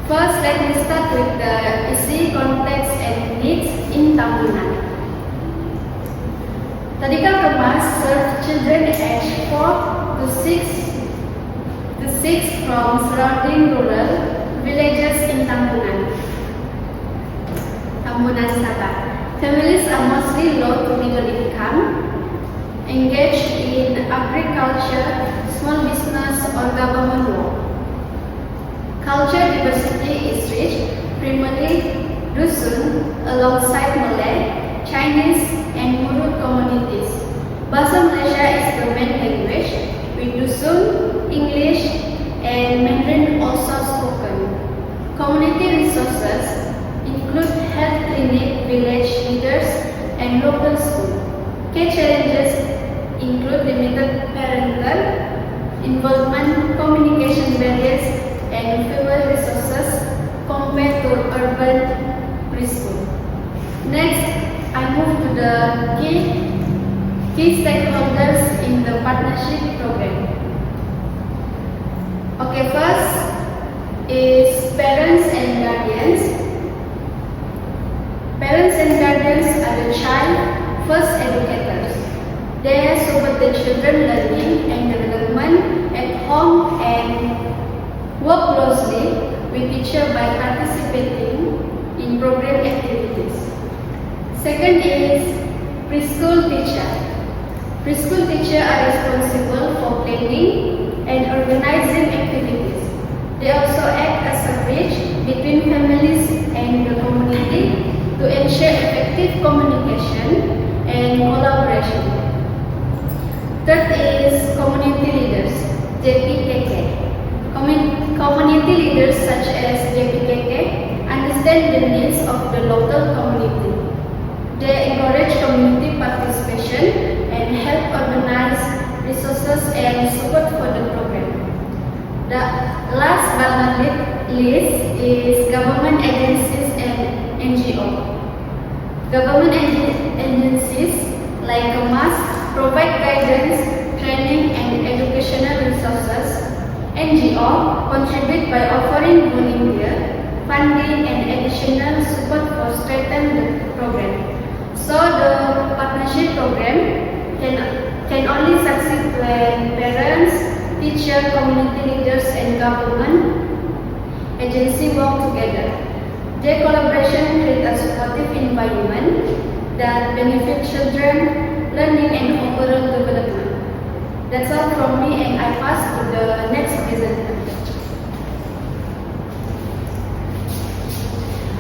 First, let me start with the isi, context, and needs in Tambunan. Tadika Kemas serves children aged 4 to 6 from surrounding rural villages in Tambunan, Sabah. Families are mostly low to middle income, engaged in agriculture, small business, or government work. Culture diversity is rich, primarily Dusun, alongside Malay, Chinese, and Murut communities. Bahasa Malaysia is the main language, with Dusun, English, and Mandarin also spoken. Community resources include health clinic, village leaders, and local school. Key challenges include limited parental involvement, communication barriers, and fewer resources compared to urban preschool. Next, I move to the key stakeholders in the partnership program. Okay, first is parents and guardians. Parents and guardians are the child first educators. They support the children learning and development at home and work closely with teacher by participating in program activities. Second is preschool teacher. Preschool teachers are responsible for planning and organizing activities. They also act as a bridge between families and the community to ensure effective communication and collaboration. Third is community leaders, JPKK. Community leaders such as JPKK understand the needs of the local community. They encourage community participation and help organize resources and support for the program. The last but not least is government agencies and NGO. Government agencies like Kemas provide guidance, training, and educational resources. NGO contribute by offering volunteer, funding, and additional support for strengthen the program. So the partnership program can only succeed when parents, teachers, community leaders, and government agencies work together. Their collaboration creates a supportive environment that benefits children, learning, and overall development. That's all from me, and I pass to the next presenter.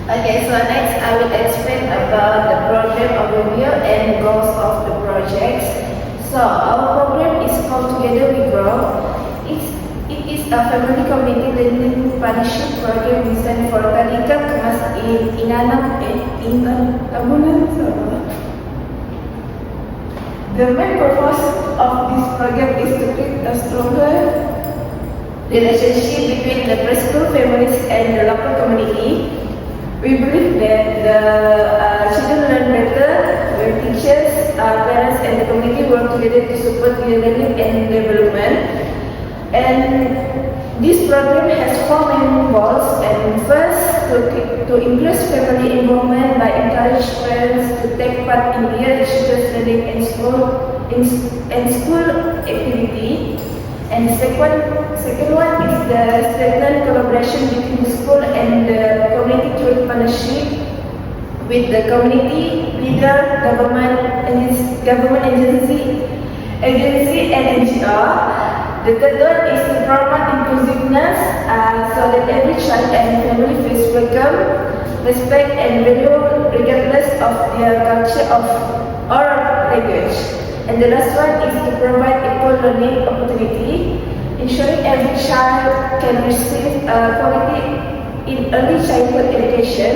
Okay, so next I will explain about the program overview and goals of the project. So our program is called Together We Grow. It is a family community learning partnership program designed for Tadika Kemas in Inanam and Tambunan. The main purpose of this program is to create a stronger relationship between the preschool families and the local community. We believe that the children learn better when teachers, parents, and the community work together to support their learning and development. And this program has 4 main goals. And first, to increase family involvement by encouraging parents to take part in their children's learning and school activity. And second one is the strengthen collaboration between the school and the community through partnership with the community leader, government agency, and NGO. The third one is to promote inclusiveness so that every child and family feels welcome, respect, and value regardless of their culture or language. And the last one is to provide equal learning opportunity, ensuring every child can receive quality in early childhood education.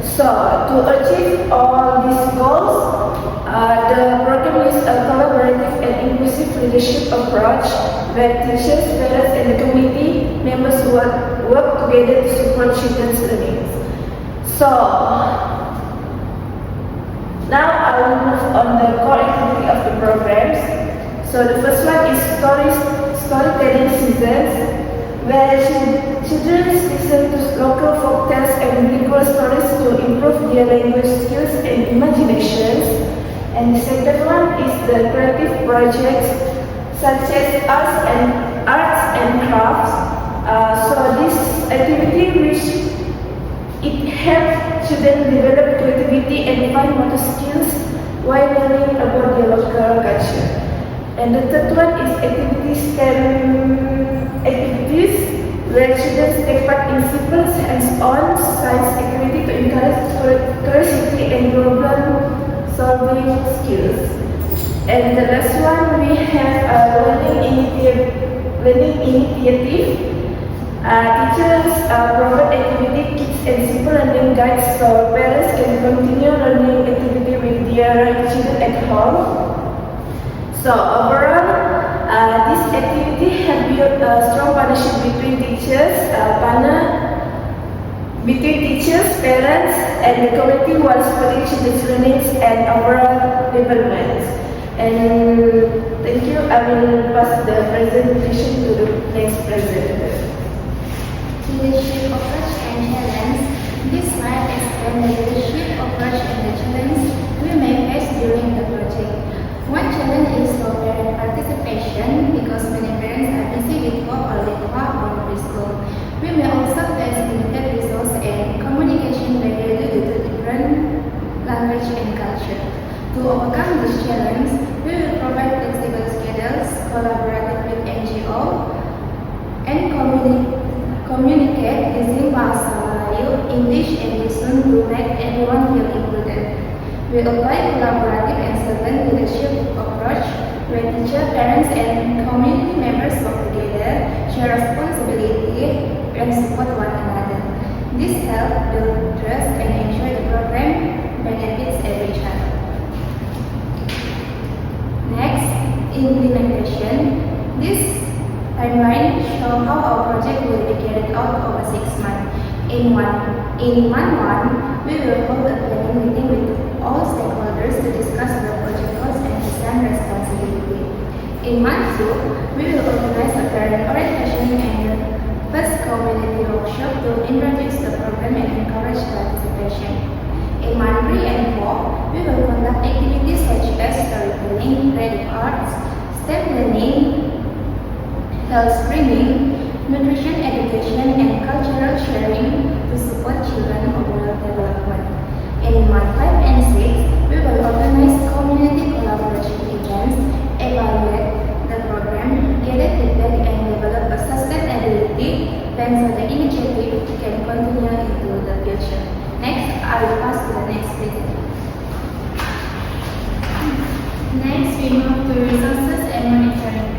So, to achieve all these goals, the program uses a collaborative and inclusive leadership approach where teachers, parents, and the community members work together to support children's learning. So, now I will move on the core activity of the programs. So the first one is storytelling seasons. where children listen to local folk tales and bilingual stories to improve their language skills and imaginations. And the second one is the creative projects such as arts and crafts. So this activity which it helps children develop creativity and fine motor skills while learning about their local culture. And the third one is activities where children take part in simple hands-on science activity to encourage curiosity and problem-solving skills. And the last one we have a learning initiative. Teachers provide activity kits and simple learning guides so parents can continue learning activity with their children at home. So overall, this activity has built a strong partnership between teachers, parents, and the community while supporting children's learning and overall development. And thank you. I will pass the presentation to the next presenter. Leadership approach and challenge. This slide explains the leadership approach and the challenge we may face during the project. One challenge is for parent participation because many parents are busy with work or preschool. We may also face limited resources and communication barrier due to different language and culture. To overcome this challenge, we will provide flexible schedules, collaborate with NGO, and communicate using Bahasa Melayu, English, and Lisun to make everyone feel included. We apply collaborative and servant leadership approach where teacher, parents, and community members work together, share responsibility, and support one another. This helps build trust and ensure the program benefits every child. Next, implementation. This timeline shows how our project will be carried out over 6 months. In month 1, we will hold a planning meeting with all stakeholders to discuss the project goals and design responsibility. In month 2, we will organize a parent orientation and the first community workshop to introduce the program and encourage participation. In month 3 and 4, we will conduct activities such as storytelling, creative arts, STEM learning, health screening, nutrition education, and cultural sharing to support children overall development. In month 5 and 6, we will organize community collaboration events, evaluate the program, gather feedback, and develop a sustainability plan so the initiative can continue into the future. Next, I will pass to the next speaker. Next, we move to resources and monitoring.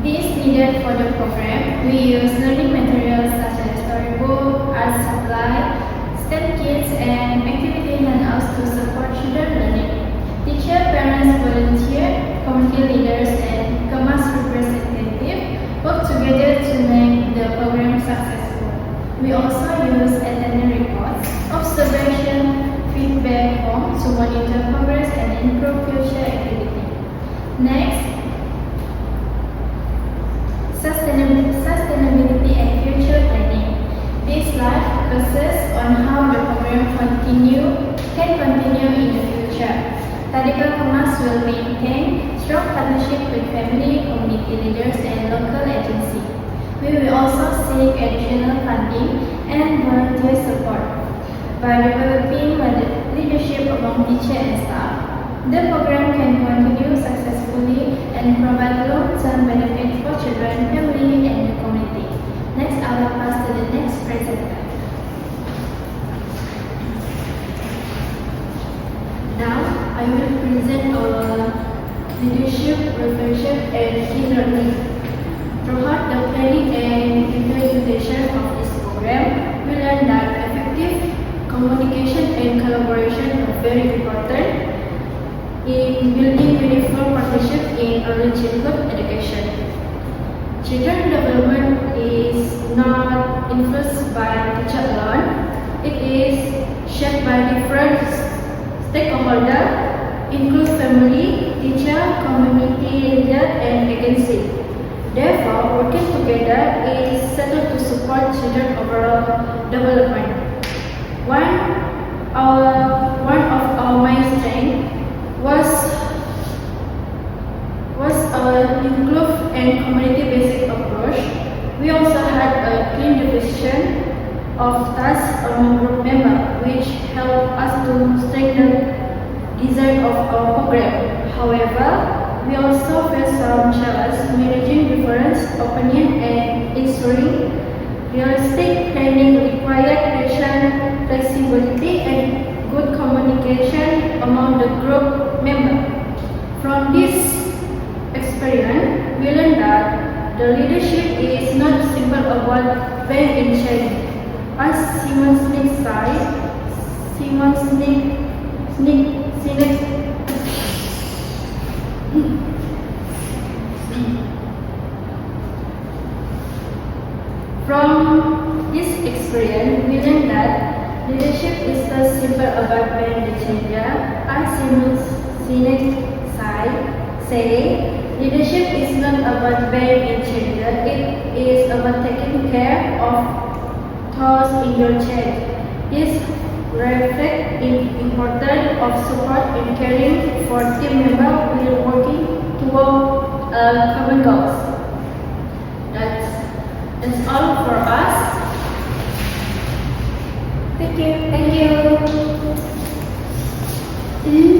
These needed for the program, we use learning materials such as storybook, art supply, STEM kits, and activity handouts to support children learning. Teacher, parents, volunteer, community leaders, and Kemas representative work together to make the program successful. We also use attendance reports, observation, feedback forms to monitor progress and improve future activity. Next, sustainability and future planning. This slide focuses on how the program can continue in the future. Tadika Kemas will maintain strong partnership with family, community leaders, and local agencies. We will also seek additional funding and volunteer support. By developing leadership among teachers and staff, the program can continue successfully and provide long-term benefit for children, family, and the community. Next, I will pass to the next presenter. Now, I will present our leadership, reflection, and e-learning. Throughout the planning and implementation of this program, we learned that effective communication and collaboration are very important in building meaningful partnership in early childhood education. Children development is not influenced by teacher alone. It is shaped by different stakeholders, include family, teacher, community leader, and agency. Therefore, working together is settled to support children overall development. One of our main strengths was our inclusive and community-based approach. We also had a clean division of tasks among group members, which helped us to strengthen design of our program. However, we also face some challenges managing different opinions and ensuring realistic planning required patience, flexibility, and good communication among the group members. From this experience, we learned that the leadership is not simple about being in change. As Simon Sinek From this experience, we learned that leadership is not simple about being the changer. As Simon Sinek say, leadership is not about being a changer. It is about taking care of those in your change. This reflects the importance of support and caring for team members while working toward common goals. That's all for us. Thank you. Thank you.